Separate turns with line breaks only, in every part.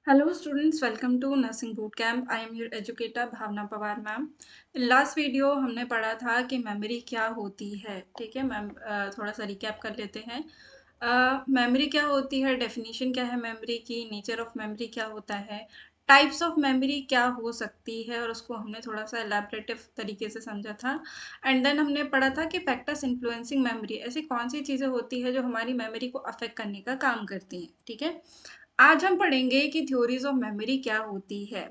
Hello students, welcome to Nursing Bootcamp. I am your educator Bhavna Pawar ma'am. Last video हमने पढ़ा था कि memory क्या होती है। ठीक है मैम, थोड़ा सा रिकैप कर लेते हैं। मेमोरी क्या होती है, डेफिनेशन क्या है मेमोरी की, नेचर ऑफ मेमोरी क्या होता है, टाइप्स ऑफ मेमोरी क्या हो सकती है, और उसको हमने थोड़ा सा एलैबोरेटिव तरीके से समझा था। एंड देन हमने पढ़ा था कि फैक्टर्स इन्फ्लुएंसिंग मेमोरी, ऐसी कौन सी चीज़ें होती है जो हमारी मेमोरी को अफेक्ट करने का काम करती हैं। ठीक है, आज हम पढ़ेंगे कि थ्योरीज ऑफ मेमोरी क्या होती है।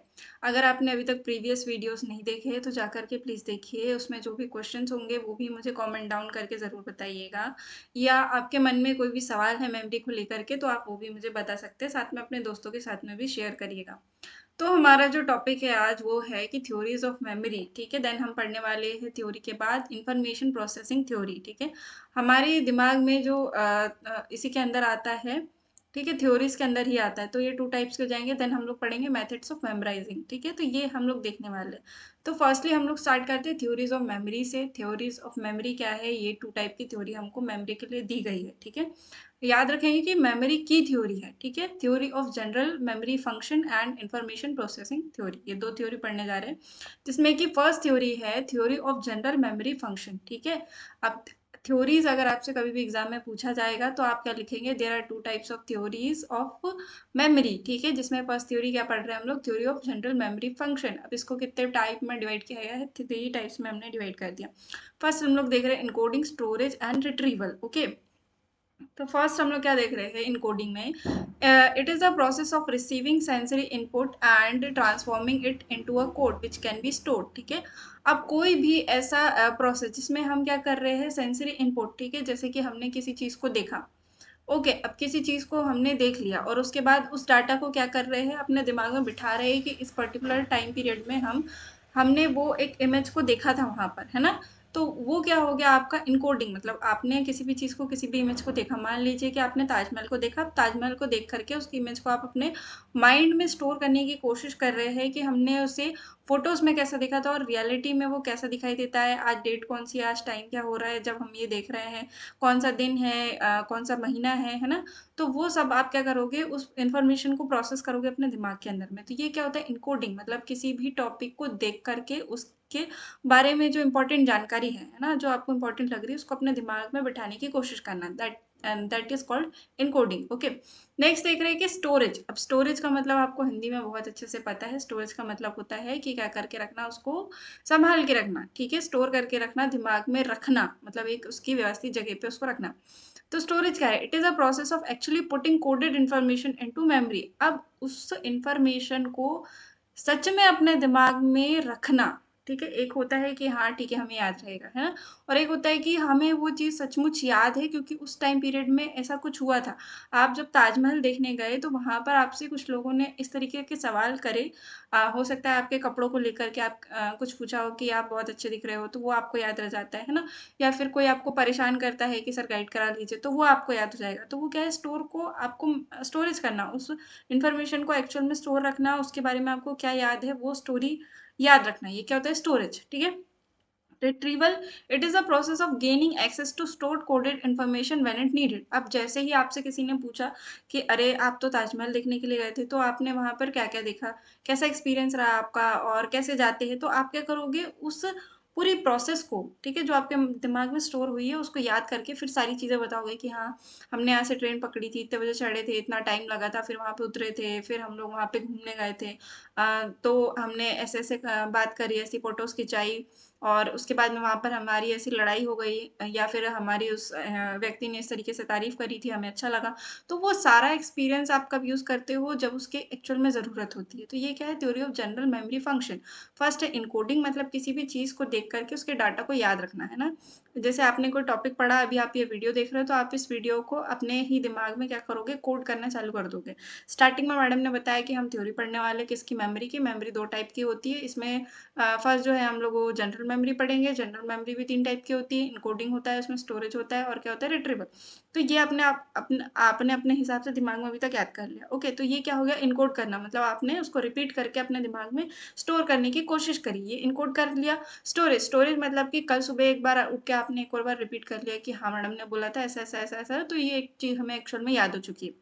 अगर आपने अभी तक प्रीवियस वीडियोस नहीं देखे हैं तो जाकर के प्लीज़ देखिए, उसमें जो भी क्वेश्चंस होंगे वो भी मुझे कमेंट डाउन करके ज़रूर बताइएगा, या आपके मन में कोई भी सवाल है मेमोरी को लेकर के तो आप वो भी मुझे बता सकते हैं, साथ में अपने दोस्तों के साथ में भी शेयर करिएगा। तो हमारा जो टॉपिक है आज वो है कि थ्योरीज ऑफ मेमोरी। ठीक है, देन हम पढ़ने वाले हैं थ्योरी के बाद इंफॉर्मेशन प्रोसेसिंग थ्योरी। ठीक है, हमारे दिमाग में जो इसी के अंदर आता है। ठीक है, थ्योरीज के अंदर ही आता है, तो ये 2 टाइप्स के हो जाएंगे। देन हम लोग पढ़ेंगे मेथड्स ऑफ मेमोराइजिंग। ठीक है, तो ये हम लोग देखने वाले हैं। तो फर्स्टली हम लोग स्टार्ट करते हैं थ्योरीज ऑफ मेमोरी से। थ्योरीज ऑफ मेमोरी क्या है, ये 2 टाइप की थ्योरी हमको मेमोरी के लिए दी गई है। ठीक है, याद रखेंगे कि मेमोरी की थ्योरी है। ठीक है, theory of general memory function and information processing theory, ये 2 थ्योरी पढ़ने जा रहे हैं, जिसमें कि फर्स्ट थ्योरी है theory of general memory function. ठीक है, अब थ्योरीज अगर आपसे कभी भी एग्जाम में पूछा जाएगा तो आप क्या लिखेंगे, there are 2 types of theories of memory. ठीक है, जिसमें फर्स्ट थ्योरी क्या पढ़ रहे हैं हम लोग, theory of general memory function. अब इसको कितने टाइप में डिवाइड किया गया है, 3 टाइप्स में हमने डिवाइड कर दिया। फर्स्ट हम लोग देख रहे हैं encoding, storage and retrieval. Okay, तो फर्स्ट हम लोग क्या देख रहे हैं इनकोडिंग में, it is the process of receiving sensory input and transforming it into a code which can be stored. ठीक है, अब कोई भी ऐसा प्रोसेस जिसमें हम क्या कर रहे हैं, सेंसरी इनपुट। ठीक है, जैसे कि हमने किसी चीज़ को देखा। ओके, अब किसी चीज़ को हमने देख लिया और उसके बाद उस डाटा को क्या कर रहे हैं, अपने दिमाग में बिठा रहे हैं कि इस पर्टिकुलर टाइम पीरियड में हमने वो एक इमेज को देखा था वहाँ पर, है ना। तो वो क्या हो गया आपका इनकोडिंग, मतलब आपने किसी भी चीज़ को, किसी भी इमेज को देखा। मान लीजिए कि आपने ताजमहल को देखा, अब ताजमहल को देख करके उसकी इमेज को आप अपने माइंड में स्टोर करने की कोशिश कर रहे हैं कि हमने उसे फोटोज़ में कैसा देखा था और रियलिटी में वो कैसा दिखाई देता है, आज डेट कौन सी है, आज टाइम क्या हो रहा है जब हम ये देख रहे हैं, कौन सा दिन है, कौन सा महीना है ना। तो वो सब आप क्या करोगे, उस इन्फॉर्मेशन को प्रोसेस करोगे अपने दिमाग के अंदर में। तो ये क्या होता है इनकोडिंग, मतलब किसी भी टॉपिक को देख करके उसके बारे में जो इंपॉर्टेंट जानकारी है ना, जो आपको इंपॉर्टेंट लग रही है, उसको अपने दिमाग में बिठाने की कोशिश करना, that and that is called encoding. Okay, next देख रहे हैं कि स्टोरेज। अब स्टोरेज का मतलब आपको हिंदी में बहुत अच्छे से पता है। स्टोरेज का मतलब होता है कि क्या करके रखना, उसको संभाल के रखना। ठीक है, स्टोर करके रखना, दिमाग में रखना, मतलब एक उसकी व्यवस्थित जगह पे उसको रखना। तो स्टोरेज क्या है, it is a process of actually putting coded information into memory. अब उस इंफॉर्मेशन को सच में अपने दिमाग में रखना। ठीक है, एक होता है कि हाँ ठीक है हमें याद रहेगा, है ना, और एक होता है कि हमें वो चीज़ सचमुच याद है क्योंकि उस टाइम पीरियड में ऐसा कुछ हुआ था। आप जब ताजमहल देखने गए तो वहाँ पर आपसे कुछ लोगों ने इस तरीके के सवाल करे। हो सकता है आपके कपड़ों को लेकर के आप कुछ पूछा हो कि आप बहुत अच्छे दिख रहे हो, तो वो आपको याद रह जाता है ना। या फिर कोई आपको परेशान करता है कि सर गाइड करा लीजिए, तो वो आपको याद हो जाएगा। तो वो क्या है, स्टोर को आपको स्टोरेज करना, उस इन्फॉर्मेशन को एक्चुअल में स्टोर रखना, उसके बारे में आपको क्या याद है वो स्टोरी याद रखना, ये क्या होता है स्टोरेज। ठीक है, retrieval, it is a process of gaining access to stored coded information when it needed. अब जैसे ही आपसे किसी ने पूछा कि अरे आप तो ताजमहल देखने के लिए गए थे, तो आपने वहां पर क्या क्या देखा, कैसा एक्सपीरियंस रहा आपका, और कैसे जाते हैं, तो आप क्या करोगे, उस पूरी प्रोसेस को, ठीक है, जो आपके दिमाग में स्टोर हुई है उसको याद करके फिर सारी चीज़ें बताओगे कि हाँ हमने यहाँ से ट्रेन पकड़ी थी, इतने बजे चढ़े थे, इतना टाइम लगा था, फिर वहाँ पे उतरे थे, फिर हम लोग वहाँ पे घूमने गए थे, तो हमने ऐसे ऐसे बात करी, ऐसी फोटोज़ खिंचाई, और उसके बाद में वहाँ पर हमारी ऐसी लड़ाई हो गई, या फिर हमारी उस व्यक्ति ने इस तरीके से तारीफ करी थी, हमें अच्छा लगा। तो वो सारा एक्सपीरियंस आप कब यूज़ करते हो, जब उसके एक्चुअल में ज़रूरत होती है। तो ये क्या है, theory of general memory function. First है इनकोडिंग, मतलब किसी भी चीज़ को देख करके उसके डाटा को याद रखना, है ना। जैसे आपने कोई टॉपिक पढ़ा, अभी आप ये वीडियो देख रहे हो, तो आप इस वीडियो को अपने ही दिमाग में क्या करोगे, कोड करना चालू कर दोगे। स्टार्टिंग में मैडम ने बताया कि हम थ्योरी पढ़ने वाले किसकी, मेमोरी की। मेमोरी 2 टाइप की होती है, इसमें फर्स्ट जो है हम लोग वो जनरल मेमोरी पढ़ेंगे। जनरल मेमोरी भी 3 टाइप की होती है, इनकोडिंग होता है, उसमें स्टोरेज होता है, और क्या होता है, रिट्रीवल। तो ये आपने अपने हिसाब से दिमाग में अभी तक याद कर लिया। ओके, तो ये क्या हो गया, इनकोड करना, मतलब आपने उसको रिपीट करके अपने दिमाग में स्टोर करने की कोशिश करी, ये इनकोड कर लिया। स्टोरेज, स्टोरेज मतलब कि कल सुबह एक बार उठ के आपने एक और बार रिपीट कर लिया कि हाँ मैडम ने बोला था ऐसा ऐसा ऐसा ऐसा, तो ये एक चीज़ हमें एक्चुअल में याद हो चुकी है।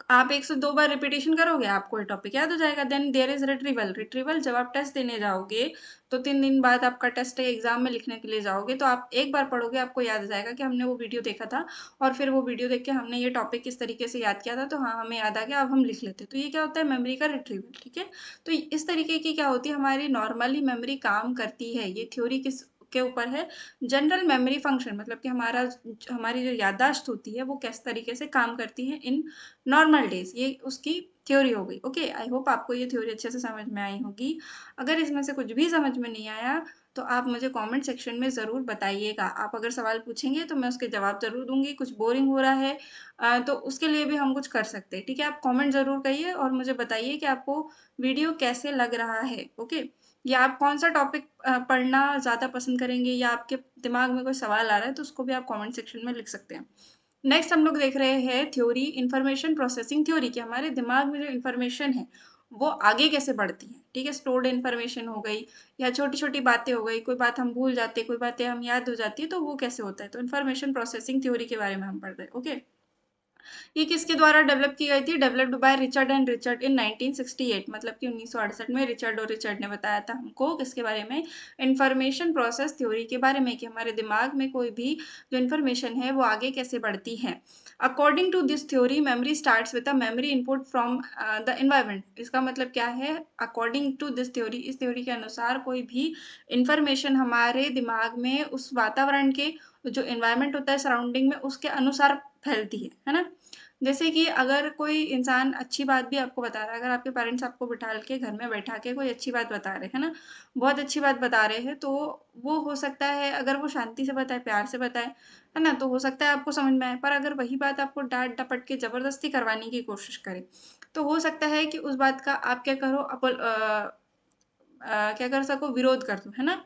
आप 1 से 2 बार रिपीटेशन करोगे, आपको ये टॉपिक याद हो जाएगा। Then there is retrieval. Retrieval जब आप टेस्ट देने जाओगे, तो 3 दिन बाद आपका टेस्ट है, एग्ज़ाम में लिखने के लिए जाओगे, तो आप एक बार पढ़ोगे, आपको याद आ जाएगा कि हमने वो वीडियो देखा था और फिर वो वीडियो देख के हमने ये टॉपिक किस तरीके से याद किया था, तो हाँ, हमें याद आ गया, अब हम लिख लेते हैं। तो ये क्या होता है, मेमोरी का रिट्रीवल, ठीक है? तो इस तरीके की क्या होती है, हमारी नॉर्मली मेमोरी काम करती है। ये थ्योरी किस के ऊपर है, जनरल मेमोरी फंक्शन, मतलब कि हमारी जो याददाश्त होती है वो किस तरीके से काम करती है इन नॉर्मल डेज। ये उसकी थ्योरी हो गई। ओके, आई होप आपको ये थ्योरी अच्छे से समझ में आई होगी। अगर इसमें से कुछ भी समझ में नहीं आया तो आप मुझे कमेंट सेक्शन में ज़रूर बताइएगा। आप अगर सवाल पूछेंगे तो मैं उसके जवाब ज़रूर दूंगी। कुछ बोरिंग हो रहा है तो उसके लिए भी हम कुछ कर सकते हैं, ठीक है? आप कमेंट ज़रूर करिए और मुझे बताइए कि आपको वीडियो कैसे लग रहा है। ओके, या आप कौन सा टॉपिक पढ़ना ज़्यादा पसंद करेंगे, या आपके दिमाग में कोई सवाल आ रहा है तो उसको भी आप कमेंट सेक्शन में लिख सकते हैं। नेक्स्ट हम लोग देख रहे हैं थ्योरी, इंफॉर्मेशन प्रोसेसिंग थ्योरी, कि हमारे दिमाग में जो इन्फॉर्मेशन है वो आगे कैसे बढ़ती है, ठीक है? स्टोर्ड इन्फॉर्मेशन हो गई या छोटी छोटी बातें हो गई, कोई बात हम भूल जाते, कोई बातें हम याद हो जाती है, तो वो कैसे होता है, तो इन्फॉर्मेशन प्रोसेसिंग थ्योरी के बारे में हम पढ़ रहे हैं। ओके, ये किसके द्वारा डेवलप की गई थी? Developed by Richard and Richard in 1968, मतलब कि 1968 में रिचर्ड और रिचर्ड ने बताया था हमको किसके बारे में, इंफॉर्मेशन प्रोसेस थ्योरी के बारे में, कि हमारे दिमाग में कोई भी जो इन्फॉर्मेशन है वो आगे कैसे बढ़ती है। According to this theory memory starts with a memory input from the environment. इसका मतलब क्या है, अकॉर्डिंग टू दिस थ्योरी, इस थ्योरी के अनुसार कोई भी इंफॉर्मेशन हमारे दिमाग में उस वातावरण के, जो एनवायरनमेंट होता है सराउंडिंग में, उसके अनुसार फैलती है ना? जैसे कि अगर कोई इंसान अच्छी बात भी आपको बता रहा है, अगर आपके पेरेंट्स आपको बिठा के घर में बैठा के कोई अच्छी बात बता रहे हैं ना, बहुत अच्छी बात बता रहे हैं, तो वो हो सकता है अगर वो शांति से बताए, प्यार से बताए, है ना, तो हो सकता है आपको समझ में आए। पर अगर वही बात आपको डांट डपट के जबरदस्ती करवाने की कोशिश करे, तो हो सकता है कि उस बात का आप क्या करो, क्या कर सको, विरोध कर दो, है ना?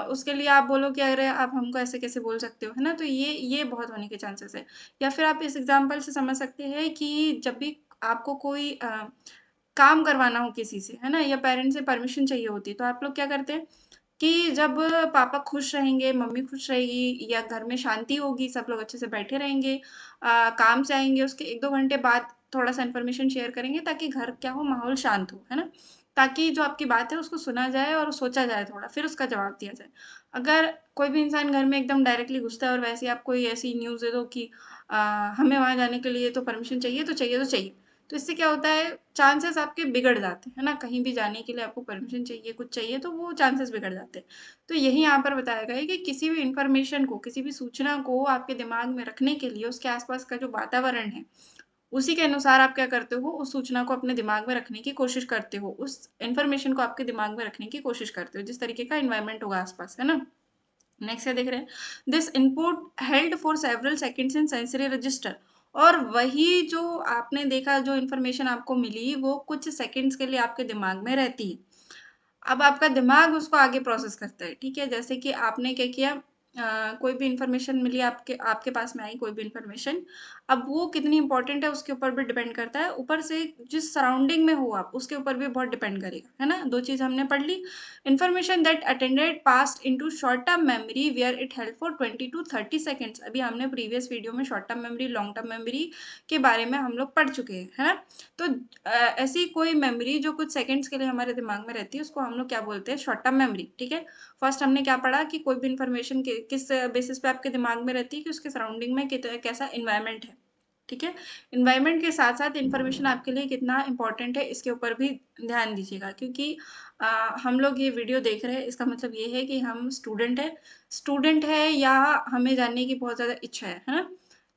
उसके लिए आप बोलो कि अरे आप हमको ऐसे कैसे बोल सकते हो, है ना? तो ये बहुत होने के चांसेस है। या फिर आप इस एग्जांपल से समझ सकते हैं कि जब भी आपको कोई काम करवाना हो किसी से, है ना, या पेरेंट्स से परमिशन चाहिए होती है, तो आप लोग क्या करते हैं कि जब पापा खुश रहेंगे, मम्मी खुश रहेगी, या घर में शांति होगी, सब लोग अच्छे से बैठे रहेंगे, काम से आएंगे, उसके 1-2 घंटे बाद थोड़ा सा इन्फॉर्मेशन शेयर करेंगे, ताकि घर क्या हो, माहौल शांत हो, है ना? ताकि जो आपकी बात है उसको सुना जाए और सोचा जाए थोड़ा, फिर उसका जवाब दिया जाए। अगर कोई भी इंसान घर में एकदम डायरेक्टली घुसता है और वैसे ही आप कोई ऐसी न्यूज़ दे दो कि हमें वहाँ जाने के लिए तो परमिशन चाहिए, तो चाहिए तो चाहिए, तो इससे क्या होता है, चांसेस आपके बिगड़ जाते हैं, है ना? कहीं भी जाने के लिए आपको परमिशन चाहिए, कुछ चाहिए, तो वो चांसेस बिगड़ जाते हैं। तो यही यहाँ पर बताया गया है कि किसी भी इन्फॉर्मेशन को, किसी भी सूचना को आपके दिमाग में रखने के लिए उसके आसपास का जो वातावरण है, उसी के अनुसार आप क्या करते हो, उस सूचना को अपने दिमाग में रखने की कोशिश करते हो, उस इन्फॉर्मेशन को आपके दिमाग में रखने की कोशिश करते हो, जिस तरीके का इन्वायरमेंट होगा आसपास, है ना? नेक्स्ट है, देख रहे हैं, this input held for several seconds in sensory register. और वही जो आपने देखा, जो इन्फॉर्मेशन आपको मिली, वो कुछ सेकंड्स के लिए आपके दिमाग में रहती है। अब आपका दिमाग उसको आगे प्रोसेस करता है, ठीक है? जैसे कि आपने क्या किया, कोई भी इन्फॉर्मेशन मिली, आपके आपके पास में आई कोई भी इन्फॉर्मेशन, अब वो कितनी इंपॉर्टेंट है उसके ऊपर भी डिपेंड करता है, ऊपर से जिस सराउंडिंग में हो आप, उसके ऊपर भी बहुत डिपेंड करेगा, है ना? दो चीज हमने पढ़ ली। Information that attended passed into short term memory where it held for 20 to 30 seconds. अभी हमने प्रीवियस वीडियो में short term memory, long term memory के बारे में हम लोग पढ़ चुके हैं, है ना? तो ऐसी कोई मेमोरी जो कुछ सेकंड्स के लिए हमारे दिमाग में रहती है, उसको हम लोग क्या बोलते हैं, शॉर्ट टर्म मेमोरी, ठीक है? फर्स्ट हमने क्या पढ़ा कि कोई भी इन्फॉर्मेशन किस बेसिस पे आपके दिमाग में रहती है, कि उसके सराउंडिंग में कैसा इन्वायरमेंट है, ठीक है? इन्वायरमेंट के साथ साथ इन्फॉर्मेशन आपके लिए कितना इंपॉर्टेंट है, इसके ऊपर भी ध्यान दीजिएगा, क्योंकि हम लोग ये वीडियो देख रहे हैं, इसका मतलब ये है कि हम स्टूडेंट है, या हमें जानने की बहुत ज़्यादा इच्छा है ना?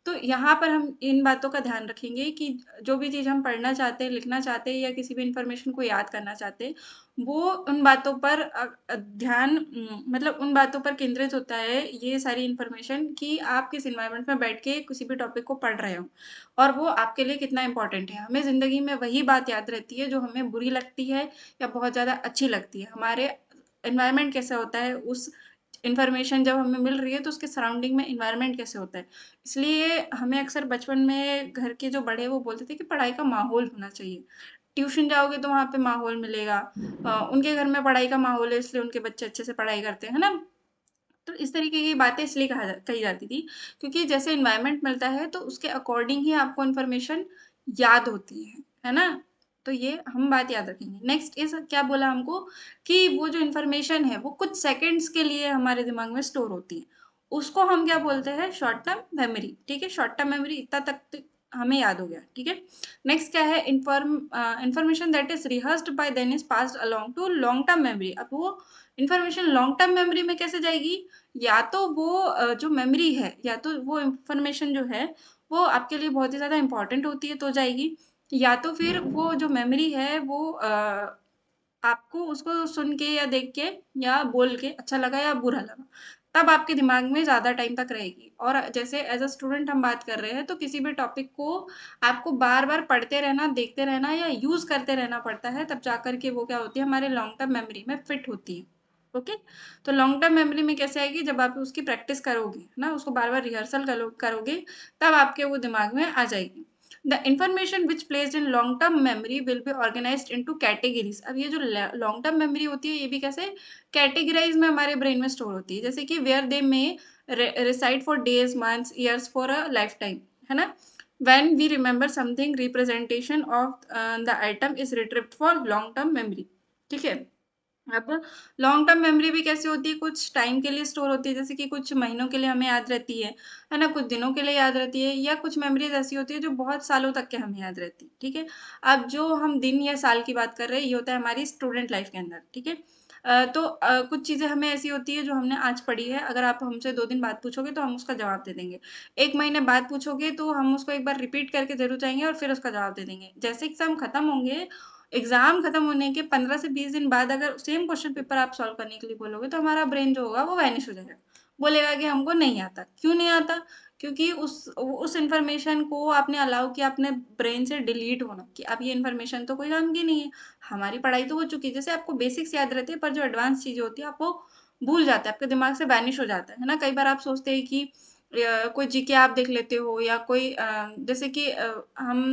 तो यहाँ पर हम इन बातों का ध्यान रखेंगे कि जो भी चीज़ हम पढ़ना चाहते हैं, लिखना चाहते हैं, या किसी भी इन्फॉर्मेशन को याद करना चाहते हैं, वो उन बातों पर ध्यान, मतलब उन बातों पर केंद्रित होता है ये सारी इन्फॉर्मेशन, कि आप किस इन्वायरमेंट में बैठ के किसी भी टॉपिक को पढ़ रहे हो और वो आपके लिए कितना इंपॉर्टेंट है। हमें ज़िंदगी में वही बात याद रहती है जो हमें बुरी लगती है या बहुत ज़्यादा अच्छी लगती है। हमारे एनवायरनमेंट कैसा होता है, उस इन्फॉर्मेशन जब हमें मिल रही है तो उसके सराउंडिंग में इन्वायरमेंट कैसे होता है। इसलिए हमें अक्सर बचपन में घर के जो बड़े हैं वो बोलते थे कि पढ़ाई का माहौल होना चाहिए। ट्यूशन जाओगे तो वहाँ पे माहौल मिलेगा। उनके घर में पढ़ाई का माहौल है, इसलिए उनके बच्चे अच्छे से पढ़ाई करते हैं, है ना? तो इस तरीके की बातें इसलिए कही जाती थी, क्योंकि जैसे इन्वायरमेंट मिलता है तो उसके अकॉर्डिंग ही आपको इन्फॉर्मेशन याद होती है ना? तो ये हम बात याद रखेंगे। नेक्स्ट इज़ क्या बोला हमको कि वो जो इन्फॉर्मेशन है वो कुछ सेकंड्स के लिए हमारे दिमाग में स्टोर होती है। उसको हम क्या बोलते हैं? शॉर्ट टर्म मेमोरी, ठीक है? शॉर्ट टर्म मेमोरी इतना तक तो हमें याद हो गया, ठीक है? नेक्स्ट क्या है? Information that is rehearsed by then is passed along to long term memory. अब वो इन्फॉर्मेशन लॉन्ग टर्म मेमोरी में कैसे जाएगी? या तो वो जो मेमोरी है या तो वो इन्फॉर्मेशन जो है वो आपके लिए बहुत ही ज़्यादा इम्पोर्टेंट होती है तो जाएगी, या तो फिर वो जो मेमोरी है वो आपको उसको सुन के या देख के या बोल के अच्छा लगा या बुरा लगा, तब आपके दिमाग में ज़्यादा टाइम तक रहेगी। और जैसे एज़ अ स्टूडेंट हम बात कर रहे हैं तो किसी भी टॉपिक को आपको बार-बार पढ़ते रहना, देखते रहना या यूज़ करते रहना पड़ता है, तब जाकर के वो क्या होती है हमारे लॉन्ग टर्म मेमोरी में फिट होती है। ओके? तो लॉन्ग टर्म मेमोरी में कैसे आएगी? जब आप उसकी प्रैक्टिस करोगे, है ना? उसको बार-बार रिहर्सल करोगे, तब आपके वो दिमाग में आ जाएगी। The information which placed in long term memory will be organised into categories. अब ये जो लॉन्ग टर्म मेमोरी होती है ये भी कैसे कैटेगराइज में हमारे ब्रेन में स्टोर होती है, जैसे कि वेयर दे में reside for days months years for a life time, है ना? When we remember something representation of the item is retrieved for long term memory, ठीक है? अब लॉन्ग टर्म मेमोरी भी कैसे होती है? कुछ टाइम के लिए स्टोर होती है, जैसे कि कुछ महीनों के लिए हमें याद रहती है ना? कुछ दिनों के लिए याद रहती है, या कुछ मेमोरीज ऐसी होती है जो बहुत सालों तक के हमें याद रहती है, ठीक है? अब जो हम दिन या साल की बात कर रहे हैं ये होता है हमारी स्टूडेंट लाइफ के अंदर, ठीक है? तो कुछ चीज़ें हमें ऐसी होती है जो हमने आज पढ़ी है, अगर आप हमसे 2 दिन बाद पूछोगे तो हम उसका जवाब दे देंगे। 1 महीने बाद पूछोगे तो हम उसको एक बार रिपीट करके ज़रूर जाएँगे और फिर उसका जवाब दे देंगे। जैसे एग्ज़ाम खत्म होंगे, एग्ज़ाम खत्म होने के 15 से 20 दिन बाद अगर सेम क्वेश्चन पेपर आप सॉल्व करने के लिए बोलोगे तो हमारा ब्रेन जो होगा वो वैनिश हो जाएगा। बोलेगा कि हमको नहीं आता। क्यों नहीं आता? क्योंकि उस इन्फॉर्मेशन को आपने अलाउ किया अपने ब्रेन से डिलीट होना कि अब ये इन्फॉर्मेशन तो कोई काम की नहीं है। हमारी पढ़ाई तो हो चुकी है। जैसे आपको बेसिक्स याद रहते हैं पर जो एडवांस चीज़ें होती है आप वो भूल जाते हैं, आपके दिमाग से वैनिश हो जाता है ना? कई बार आप सोचते हैं कि कोई जीके आप देख लेते हो या कोई जैसे कि हम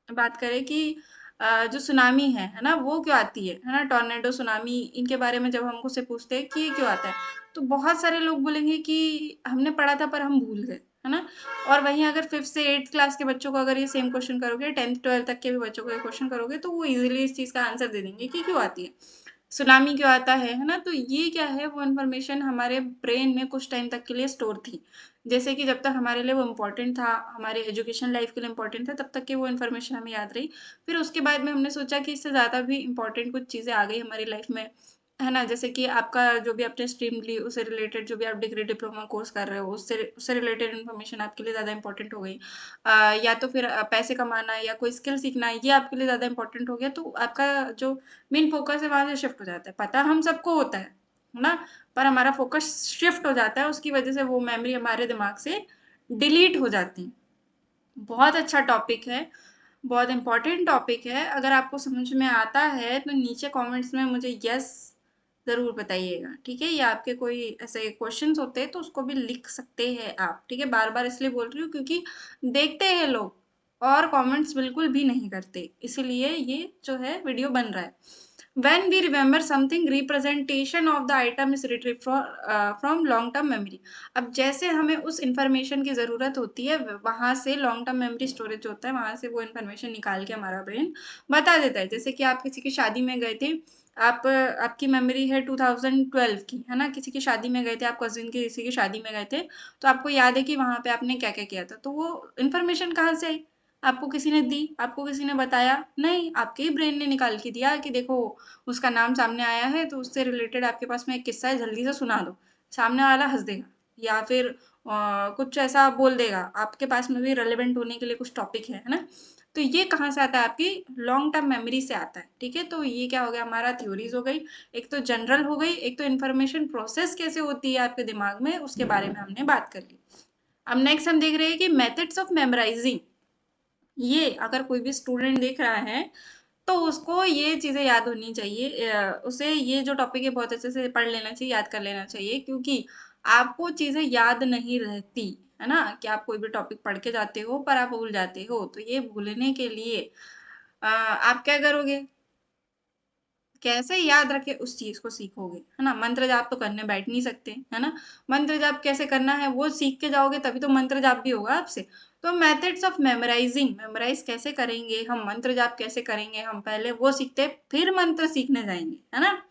बात करें कि जो सुनामी है ना? वो क्यों आती है ना? टॉर्नेडो, सुनामी इनके बारे में जब हम उससे पूछते हैं कि ये क्यों आता है? तो बहुत सारे लोग बोलेंगे कि हमने पढ़ा था पर हम भूल गए, है ना? और वहीं अगर 5th से 8th क्लास के बच्चों को अगर ये सेम क्वेश्चन करोगे, 10th 12th तक के भी बच्चों को ये क्वेश्चन करोगे तो वो ईज़िली इस चीज़ का आंसर दे देंगे कि क्यों आती है। सुनामी क्यों आता है ना? तो ये क्या है वो इन्फॉर्मेशन हमारे ब्रेन में कुछ टाइम तक के लिए स्टोर थी। जैसे कि जब तक हमारे लिए वो इम्पोर्टेंट था, हमारे एजुकेशन लाइफ के लिए इम्पोर्टेंट था, तब तक की वो इन्फॉर्मेशन हमें याद रही। फिर उसके बाद में हमने सोचा कि इससे ज़्यादा भी इम्पोर्टेंट कुछ चीज़ें आ गई हमारी लाइफ में, है ना? जैसे कि आपका जो भी आपने स्ट्रीम ली, उससे रिलेटेड जो भी आप डिग्री, डिप्लोमा कोर्स कर रहे हो, उससे उससे रिलेटेड इन्फॉर्मेशन आपके लिए ज़्यादा इम्पोर्टेंट हो गई। या तो फिर पैसे कमाना या कोई स्किल सीखना, ये आपके लिए ज़्यादा इम्पोर्टेंट हो गया, तो आपका जो मेन फ़ोकस है वहाँ से शिफ्ट हो जाता है। पता हम सबको होता है ना? पर हमारा फ़ोकस शिफ्ट हो जाता है, उसकी वजह से वो मेमोरी हमारे दिमाग से डिलीट हो जाती है। बहुत अच्छा टॉपिक है, बहुत इम्पोर्टेंट टॉपिक है। अगर आपको समझ में आता है तो नीचे कमेंट्स में मुझे यस ज़रूर बताइएगा, ठीक है? या आपके कोई ऐसे क्वेश्चंस होते हैं तो उसको भी लिख सकते हैं आप, ठीक है? बार-बार इसलिए बोल रही हूँ क्योंकि देखते हैं लोग और कमेंट्स बिल्कुल भी नहीं करते, इसीलिए ये जो है वीडियो बन रहा है। When we remember something, representation of the item is retrieved from long term memory. अब जैसे हमें उस इंफॉर्मेशन की ज़रूरत होती है वहाँ से लॉन्ग टर्म मेमोरी स्टोरेज होता है, वहाँ से वो इन्फॉर्मेशन निकाल के हमारा ब्रेन बता देता है। जैसे कि आप किसी की शादी में गए थे, आपकी मेमोरी है 2012 की, है ना? किसी की शादी में गए थे, आप कजिन की किसी की शादी में गए थे, तो आपको याद है कि वहाँ पे आपने क्या क्या किया था। तो वो इन्फॉर्मेशन कहाँ से आई? आपको किसी ने दी, आपको किसी ने बताया? नहीं, आपके ही ब्रेन ने निकाल के दिया कि देखो उसका नाम सामने आया है तो उससे रिलेटेड आपके पास में एक किस्सा है, जल्दी से सुना दो। सामने वाला हंस देगा या फिर कुछ ऐसा बोल देगा, आपके पास में भी रेलेवेंट होने के लिए कुछ टॉपिक है ना? तो ये कहाँ से आता है? आपकी लॉन्ग टर्म मेमोरी से आता है, ठीक है? तो ये क्या हो गया, हमारा थ्योरीज हो गई, एक तो जनरल हो गई, एक तो इन्फॉर्मेशन प्रोसेस कैसे होती है आपके दिमाग में उसके बारे में हमने बात कर ली। अब नेक्स्ट हम देख रहे हैं कि मेथड्स ऑफ मेमोराइजिंग। ये अगर कोई भी स्टूडेंट देख रहा है तो उसको ये चीज़ें याद होनी चाहिए, उसे ये जो टॉपिक है बहुत अच्छे से पढ़ लेना चाहिए, याद कर लेना चाहिए, क्योंकि आपको चीज़ें याद नहीं रहती, है ना? कि आप कोई भी टॉपिक पढ़ के जाते हो पर आप भूल जाते हो, तो ये भूलने के लिए आप क्या करोगे? कैसे याद रखे उस चीज को सीखोगे, है ना। मंत्र जाप तो करने बैठ नहीं सकते, है ना। मंत्र जाप कैसे करना है वो सीख के जाओगे तभी तो मंत्र जाप भी होगा आपसे। तो मेथड्स ऑफ मेमोराइजिंग, मेमोराइज कैसे करेंगे हम, मंत्र जाप कैसे करेंगे हम, पहले वो सीखते फिर मंत्र सीखने जाएंगे, है ना।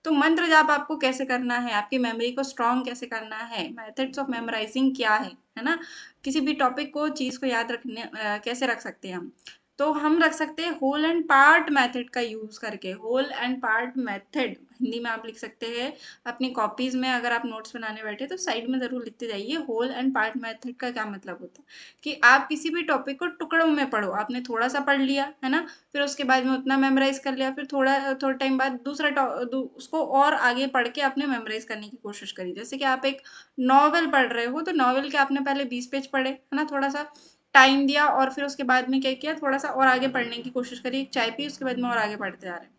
तो मंत्र जाप आपको कैसे करना है, आपकी मेमोरी को स्ट्रांग कैसे करना है, मेथड्स ऑफ मेमोराइजिंग क्या है ना। किसी भी टॉपिक को, चीज को याद रखने कैसे रख सकते हैं हम। तो हम रख सकते हैं होल एंड पार्ट मेथड का यूज करके। Whole and part method Hindi में आप लिख सकते हैं अपनी कॉपीज में, अगर आप नोट्स बनाने बैठे तो साइड में जरूर लिखते जाइए। होल एंड पार्ट मेथड का क्या मतलब होता है कि आप किसी भी टॉपिक को टुकड़ों में पढ़ो। आपने थोड़ा सा पढ़ लिया, है ना, फिर उसके बाद में उतना मेमोराइज कर लिया, फिर थोड़ा टाइम बाद उसको और आगे पढ़ के आपने मेमोराइज करने की कोशिश करी। जैसे कि आप एक नॉवल पढ़ रहे हो तो नॉवल के आपने पहले 20 पेज पढ़े, है ना, थोड़ा सा टाइम दिया और फिर उसके बाद में क्या किया, थोड़ा सा और आगे पढ़ने की कोशिश करी, एक चाय पी, उसके बाद में और आगे पढ़ते जा रहे हैं।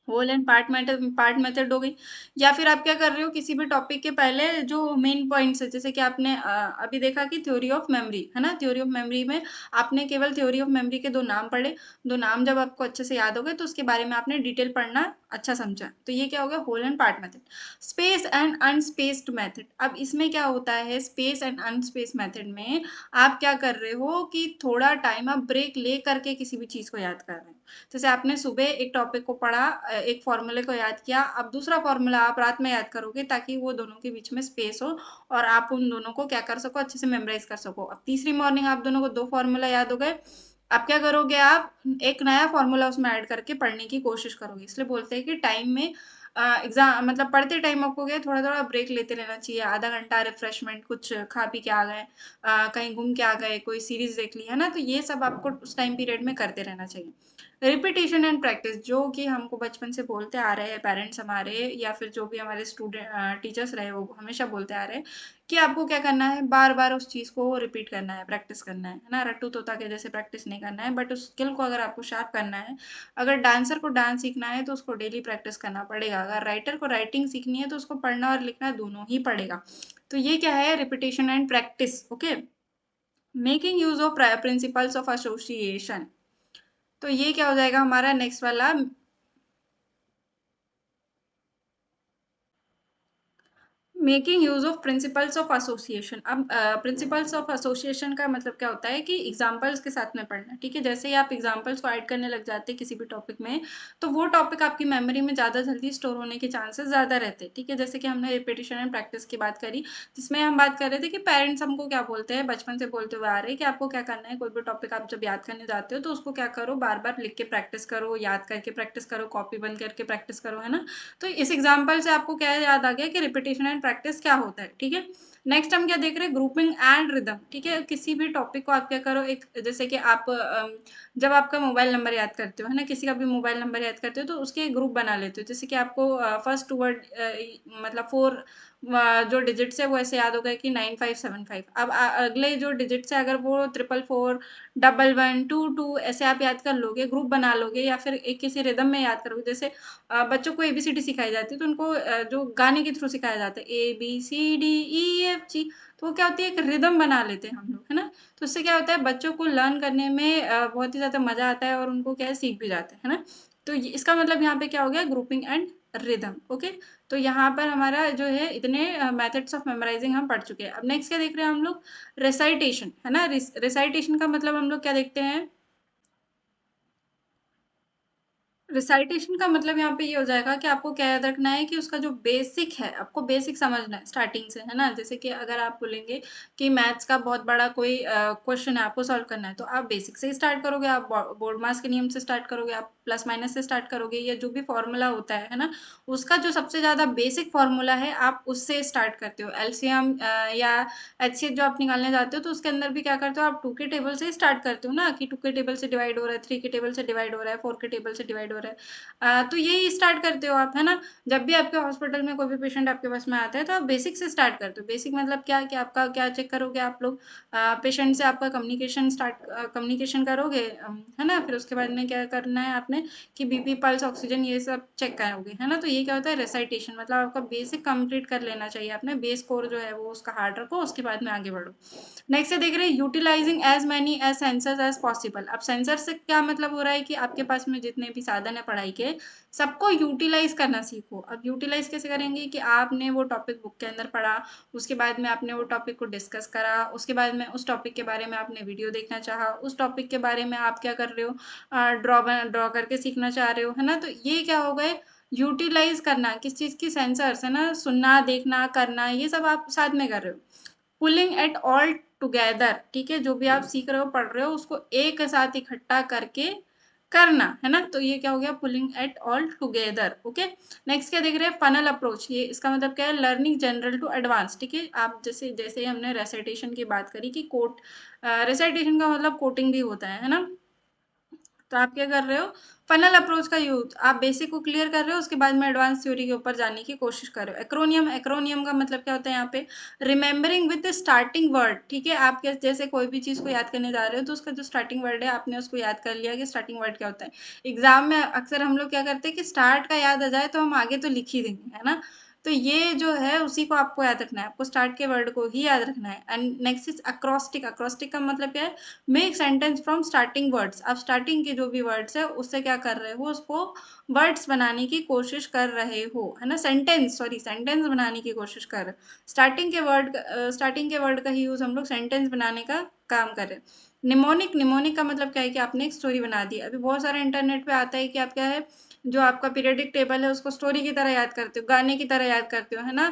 होल एंड पार्ट मेथड हो गई। या फिर आप क्या कर रहे हो, किसी भी टॉपिक के पहले जो मेन पॉइंट्स है, जैसे कि आपने अभी देखा कि थ्योरी ऑफ मेमोरी, है ना, थ्योरी ऑफ मेमोरी में आपने केवल थ्योरी ऑफ मेमोरी के 2 नाम पढ़े। 2 नाम जब आपको अच्छे से याद हो गए तो उसके बारे में आपने डिटेल पढ़ना अच्छा समझा। तो ये क्या हो गया, whole and part method. Space and unspaced method, अब इसमें क्या होता है, स्पेस एंड अनस्पेस्ड मेथड में आप क्या कर रहे हो कि थोड़ा टाइम आप ब्रेक ले करके किसी भी चीज को याद कर रहे हो। जैसे आपने सुबह एक टॉपिक को पढ़ा, एक फॉर्मूले को याद किया, अब दूसरा फॉर्मूला आप रात में याद करोगे ताकि वो दोनों के बीच में स्पेस हो और आप उन दोनों को क्या कर सको, अच्छे से मेमोराइज कर सको। अब तीसरी मॉर्निंग आप दोनों को 2 फॉर्मूला याद हो गए, अब क्या करोगे, आप एक नया फॉर्मूला उसमें ऐड करके पढ़ने की कोशिश करोगे। इसलिए बोलते हैं कि टाइम में एग्जाम मतलब पढ़ते टाइम आपको क्या थोड़ा थोड़ा ब्रेक लेते रहना चाहिए, आधा घंटा रिफ्रेशमेंट, कुछ खा पी के आ गए, कहीं घूम के आ गए, कोई सीरीज देख ली, है ना, तो ये सब आपको उस टाइम पीरियड में करते रहना चाहिए। रिपीटेशन एंड प्रैक्टिस, जो कि हमको बचपन से बोलते आ रहे हैं पेरेंट्स हमारे, या फिर जो भी हमारे स्टूडेंट टीचर्स रहे वो हमेशा बोलते आ रहे हैं कि आपको क्या करना है, बार बार उस चीज़ को रिपीट करना है, प्रैक्टिस करना है ना। रट्टू तोता के जैसे प्रैक्टिस नहीं करना है, बट उस स्किल को अगर आपको शार्प करना है, अगर डांसर को डांस सीखना है तो उसको डेली प्रैक्टिस करना पड़ेगा, अगर राइटर को राइटिंग सीखनी है तो उसको पढ़ना और लिखना दोनों ही पड़ेगा। तो ये क्या है, repetition and practice. Okay, making use of principles of association, तो ये क्या हो जाएगा हमारा नेक्स्ट वाला, making use of principles of association. अब प्रिंसिपल्स ऑफ एसोसिएशन का मतलब क्या होता है कि एग्जांपल्स के साथ में पढ़ना, ठीक है। जैसे ही आप एग्जांपल्स को ऐड करने लग जाते हैं किसी भी टॉपिक में, तो वो टॉपिक आपकी मेमोरी में ज़्यादा जल्दी स्टोर होने के चांसेस ज़्यादा रहते हैं, ठीक है। जैसे कि हमने रिपीटेशन एंड प्रैक्टिस की बात करी, जिसमें हम बात कर रहे थे कि पेरेंट्स हमको क्या बोलते हैं, बचपन से बोलते हुए आ रहे हैं कि आपको क्या करना है, कोई भी टॉपिक आप जब याद करने जाते हो तो उसको क्या करो, बार बार लिख के प्रैक्टिस करो, याद करके प्रैक्टिस करो, कॉपी बंद करके प्रैक्टिस करो, है ना। तो इस एग्जाम्पल से आपको क्या याद आ गया कि रिपीटेशन एंड प्रैक्टिस क्या होता है, ठीक है। नेक्स्ट हम क्या देख रहे हैं, ग्रुपिंग एंड रिदम, ठीक है। किसी भी टॉपिक को आप क्या करो, एक जैसे कि आप जब आपका मोबाइल नंबर याद करते हो, है ना, किसी का भी मोबाइल नंबर याद करते हो तो उसके एक ग्रुप बना लेते हो। जैसे कि आपको फर्स्ट वर्ड मतलब 4 जो डिजिट्स है वो ऐसे याद हो गए कि 9575। अब अगले जो डिजिट्स है अगर वो 444, 1112 ऐसे आप याद कर लोगे, ग्रुप बना लोगे, या फिर एक किसी रिदम में याद करोगे। जैसे बच्चों को एबीसीडी सिखाई जाती है तो उनको जो गाने के थ्रू सिखाया जाता है ABCDEFG, तो वो क्या होती है, एक रिदम बना लेते हैं हम लोग, है ना। तो उससे क्या होता है, बच्चों को लर्न करने में बहुत ही ज़्यादा मज़ा आता है और उनको क्या है, सीख भी जाते हैं, है ना। तो इसका मतलब यहाँ पे क्या हो गया, ग्रुपिंग एंड रिदम। ओके, तो यहाँ पर हमारा जो है इतने मेथड्स ऑफ मेमोराइजिंग हम पढ़ चुके हैं। अब नेक्स्ट क्या देख रहे हैं हम लोग, रिसाइटेशन, है ना। रिसाइटेशन का मतलब हम लोग क्या देखते हैं, रिसाइटेशन का मतलब यहाँ पे ये हो जाएगा कि आपको क्या याद रखना है कि उसका जो बेसिक है आपको बेसिक समझना है स्टार्टिंग से, है ना। जैसे कि अगर आप बोलेंगे कि मैथ्स का बहुत बड़ा कोई क्वेश्चन है आपको सॉल्व करना है तो आप बेसिक से ही स्टार्ट करोगे, आप बोर्ड मास के नियम से स्टार्ट करोगे, आप प्लस माइनस से स्टार्ट करोगे, या जो भी फॉर्मूला होता है ना, उसका जो सबसे ज़्यादा बेसिक फॉर्मूला है आप उससे स्टार्ट करते हो। एलसीएम या एचसीएफ जो आप निकालने जाते हो तो उसके अंदर भी क्या करते हो, आप 2 के टेबल से स्टार्ट करते हो ना, कि 2 के टेबल से डिवाइड हो रहा है, 3 के टेबल से डिवाइड हो रहा है, 4 के टेबल से डिवाइड हो रहा है। तो यही स्टार्ट करते हो आप, है ना। जब भी आपके हॉस्पिटल में कोई भी पेशेंट आपके पास में आता है तो आप बेसिक से स्टार्ट करते हो। बेसिक मतलब क्या कि आपका क्या चेक करोगे आप लोग, पेशेंट से आपका कम्युनिकेशन करोगे, है ना। फिर उसके बाद में क्या करना है आपने कि बीपी, पल्स, ऑक्सीजन ये सब चेक करोगे, है ना। तो ये क्या होता है, रेसाइटेशन, मतलब आपका बेसिक कंप्लीट कर लेना चाहिए आपने, बेस कोर जो है वो उसका हार्ड रखो, उसके बाद में आगे बढ़ो। नेक्स्ट है देख रहे हैं, utilising as many as sensors as possible. अब सेंसर से क्या मतलब हो रहा है कि आपके पास में जितने भी साधन साधन है पढ़ाई के, सबको यूटिलाइज करना सीखो। अब यूटिलाइज कैसे करेंगे कि आपने वो टॉपिक बुक के अंदर पढ़ा, उसके बाद में आपने वो टॉपिक को डिस्कस करा, उसके बाद में उस टॉपिक के बारे में आपने वीडियो देखना चाहा, उस टॉपिक के बारे में आप क्या कर रहे हो, ड्रॉ करके सीखना चाह रहे हो, है ना। तो ये क्या हो गए, यूटिलाइज करना किस चीज़ की, सेंसर्स, है ना, सुनना, देखना, करना, ये सब आप साथ में कर रहे हो। पुलिंग एट ऑल टुगेदर, ठीक है, जो भी आप सीख रहे हो, पढ़ रहे हो, उसको एक साथ इकट्ठा करके करना, है ना। तो ये क्या हो गया, pulling at all together. Okay, next क्या देख रहे हैं, फनल अप्रोच। ये इसका मतलब क्या है, लर्निंग जनरल टू एडवांस, ठीक है। आप जैसे जैसे हमने रेसाइटेशन की बात करी कि कोट, रेसाइटेशन का मतलब कोटिंग भी होता है ना। तो आप क्या कर रहे हो, फनल अप्रोच का यूज, आप बेसिक को क्लियर कर रहे हो, उसके बाद में एडवांस थ्योरी के ऊपर जाने की कोशिश कर रहे हो। एक्रोनियम, एक्रोनियम का मतलब क्या होता है यहाँ पे, remembering with the starting word, ठीक है। आप जैसे कोई भी चीज़ को याद करने जा रहे हो तो उसका जो स्टार्टिंग वर्ड है आपने उसको याद कर लिया कि स्टार्टिंग वर्ड क्या होता है। एग्जाम में अक्सर हम लोग क्या करते हैं कि स्टार्ट का याद आ जाए तो हम आगे तो लिख ही देंगे, है ना। तो ये जो है उसी को आपको याद रखना है, आपको स्टार्ट के वर्ड को ही याद रखना है। And next is acrostic. Acrostic का मतलब क्या है, make sentence from starting words. आप स्टार्टिंग के जो भी वर्ड्स है उससे क्या कर रहे हो, उसको वर्ड्स बनाने की कोशिश कर रहे हो, है ना। सेंटेंस, सॉरी, सेंटेंस बनाने की कोशिश कर रहे हो। स्टार्टिंग के वर्ड का ही यूज हम लोग सेंटेंस बनाने का काम कर रहे हैं। निमोनिक, निमोनिक का मतलब क्या है कि आपने एक स्टोरी बना दी। अभी बहुत सारे इंटरनेट पे आता है कि आप क्या है, जो आपका पीरियडिक टेबल है उसको स्टोरी की तरह याद करते हो, गाने की तरह याद करते हो, है ना।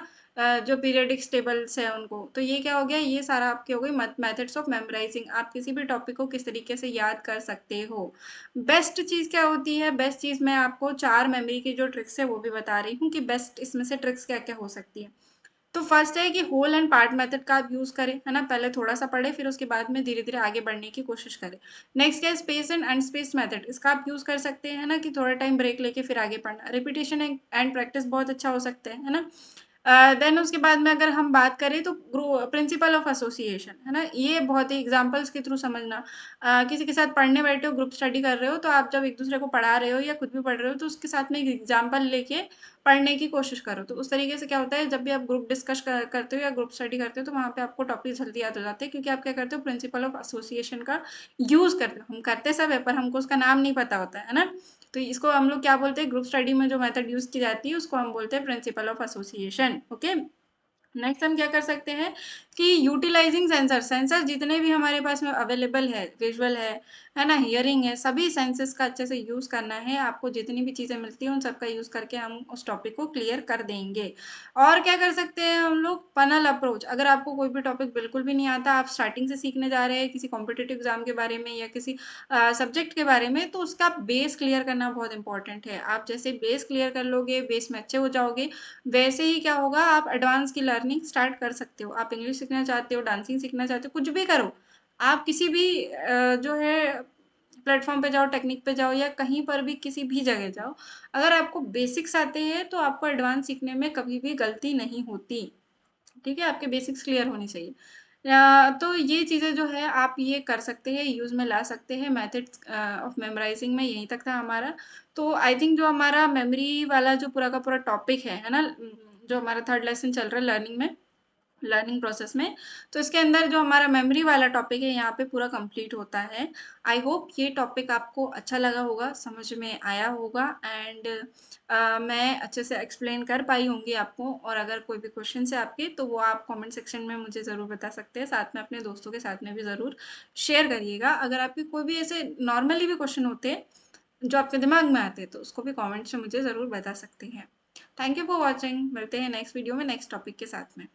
जो पीरियडिक टेबल्स है उनको, तो ये क्या हो गया, ये सारा आपके हो गई मेथड्स ऑफ मेमोराइजिंग। आप किसी भी टॉपिक को किस तरीके से याद कर सकते हो। बेस्ट चीज़ क्या होती है, बेस्ट चीज़ मैं आपको 4 मेमोरी की जो ट्रिक्स है वो भी बता रही हूँ कि बेस्ट इसमें से ट्रिक्स क्या क्या हो सकती है। तो फर्स्ट है कि होल एंड पार्ट मेथड का आप यूज करें, है ना। पहले थोड़ा सा पढ़े, फिर उसके बाद में धीरे धीरे आगे बढ़ने की कोशिश करें। नेक्स्ट है स्पेस एंड अनस्पेस मेथड। इसका आप यूज कर सकते हैं, है ना, कि थोड़ा टाइम ब्रेक लेके फिर आगे पढ़ना। रिपीटेशन एंड प्रैक्टिस बहुत अच्छा हो सकता है ना। देन उसके बाद में अगर हम बात करें तो प्रिंसिपल ऑफ एसोसिएशन, है ना, ये बहुत ही एग्जांपल्स के थ्रू समझना। किसी के साथ पढ़ने बैठे हो, ग्रुप स्टडी कर रहे हो, तो आप जब एक दूसरे को पढ़ा रहे हो या खुद भी पढ़ रहे हो तो उसके साथ में एक एग्जाम्पल लेके पढ़ने की कोशिश करो। तो उस तरीके से क्या होता है, जब भी आप ग्रुप डिस्कस करते हो या ग्रुप स्टडी करते हो तो वहाँ पे आपको टॉपिक जल्दी याद हो जाते हैं, क्योंकि आप क्या करते हो, प्रिंसिपल ऑफ एसोसिएशन का यूज करते हो। हम करते सब है पर हमको उसका नाम नहीं पता होता है ना। तो इसको हम लोग क्या बोलते हैं, ग्रुप स्टडी में जो मेथड यूज की जाती है उसको हम बोलते हैं principle of association. Okay, next हम क्या कर सकते हैं कि यूटिलाइजिंग सेंसर। सेंसर जितने भी हमारे पास में अवेलेबल है, विजुअल है ना, हियरिंग है, सभी सेंसेस का अच्छे से यूज करना है। आपको जितनी भी चीजें मिलती हैं उन सबका यूज करके हम उस टॉपिक को क्लियर कर देंगे। और क्या कर सकते हैं हम लोग, पनल अप्रोच। अगर आपको कोई भी टॉपिक बिल्कुल भी नहीं आता, आप स्टार्टिंग से सीखने जा रहे हैं किसी कॉम्पिटेटिव एग्जाम के बारे में या किसी सब्जेक्ट के बारे में, तो उसका बेस क्लियर करना बहुत इंपॉर्टेंट है। आप जैसे बेस क्लियर कर लोगे, बेस में अच्छे हो जाओगे, वैसे ही क्या होगा, आप एडवांस की लर्निंग स्टार्ट कर सकते हो। आप इंग्लिश सीखना चाहते हो, डांसिंग सीखना चाहते हो, कुछ भी करो, आप किसी भी जो है प्लेटफॉर्म पे जाओ, टेक्निक पे जाओ या कहीं पर भी किसी भी जगह जाओ, अगर आपको बेसिक्स आते हैं तो आपको एडवांस सीखने में कभी भी गलती नहीं होती। ठीक है, आपके बेसिक्स क्लियर होनी चाहिए। तो ये चीज़ें जो है आप ये कर सकते हैं, यूज़ में ला सकते हैं। मेथड्स ऑफ मेमोराइजिंग में यहीं तक था हमारा। तो आई थिंक जो हमारा मेमोरी वाला जो पूरा का पूरा टॉपिक है ना, जो हमारा थर्ड लेसन चल रहा है लर्निंग में, लर्निंग प्रोसेस में, तो इसके अंदर जो हमारा मेमोरी वाला टॉपिक है यहाँ पे पूरा कंप्लीट होता है। आई होप ये टॉपिक आपको अच्छा लगा होगा, समझ में आया होगा, एंड मैं अच्छे से एक्सप्लेन कर पाई होंगी आपको। और अगर कोई भी क्वेश्चन है आपके तो वो आप कमेंट सेक्शन में मुझे ज़रूर बता सकते हैं, साथ में अपने दोस्तों के साथ में भी ज़रूर शेयर करिएगा। अगर आपके कोई भी ऐसे नॉर्मली भी क्वेश्चन होते हैं जो आपके दिमाग में आते हैं तो उसको भी कमेंट्स में मुझे ज़रूर बता सकते हैं। थैंक यू फॉर वॉचिंग, मिलते हैं नेक्स्ट वीडियो में नेक्स्ट टॉपिक के साथ में।